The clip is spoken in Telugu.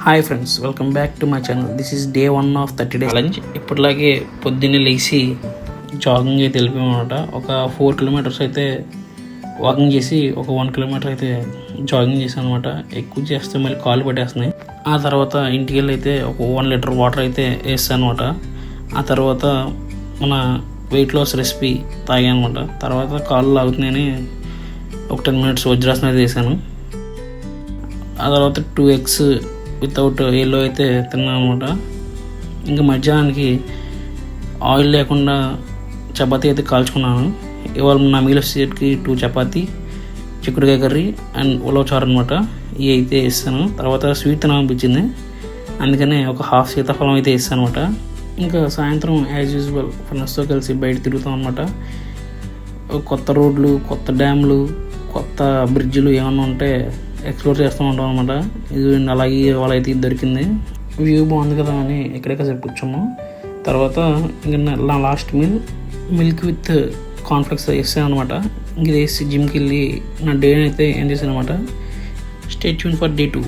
Hi friends, welcome back to my channel. This is day 1 of 30 days challenge. ఇప్పటిలాగే పొద్దున్నే లేచి జాగింగ్ అయితే వెళ్ళిపోయామన్నమాట. ఒక 4 kilometers అయితే వాకింగ్ చేసి ఒక 1 kilometer అయితే జాగింగ్ చేశాను అనమాట. ఎక్కువ చేస్తే మళ్ళీ కాళ్ళు పట్టేస్తున్నాయి. ఆ తర్వాత ఇంటికి వెళ్ళి అయితే ఒక 1 liter వాటర్ అయితే వేస్తాను అనమాట. ఆ తర్వాత మన వెయిట్ లాస్ రెసిపీ తాగాను అనమాట. తర్వాత కాళ్ళు లాగుతున్నాయని ఒక 10 minutes వజ్రాసనం అయితే వేసాను. ఆ తర్వాత 2 eggs వితౌట్ ఎల్లో అయితే తిన్నాను అనమాట. ఇంకా మధ్యాహ్నానికి ఆయిల్ లేకుండా చపాతీ అయితే కాల్చుకున్నాను. ఇవాళ నా మీల్ వచ్చేసరికి 2 చపాతీ, చిక్కుడుకాయ కర్రీ అండ్ ఉలవచారు అనమాట. ఇవి అయితే వేస్తాను. తర్వాత స్వీట్ తినాలనిపించింది, అందుకనే ఒక హాఫ్ సీతాఫలం అయితే వేస్తాను అనమాట. ఇంకా సాయంత్రం యాజ్ యూజువల్ ఫ్రెండ్స్తో కలిసి బయట తిరుగుతాం అనమాట. కొత్త రోడ్లు, కొత్త డ్యామ్లు, కొత్త బ్రిడ్జ్లు ఏమన్నా ఉంటే ఎక్స్ప్లోర్ చేస్తూ ఉంటాం అనమాట. ఇది అలాగే వాళ్ళైతే ఇది దొరికింది, వ్యూ బాగుంది కదా అని ఎక్కడెక్కడ కూర్చున్నాం. తర్వాత ఇంకా నా last meal milk with cornflakes వేసాను అనమాట. ఇంక ఇది వేసి జిమ్కి వెళ్ళి నా డే అయితే ఏం చేశాను అనమాట. Stay tune for day 2.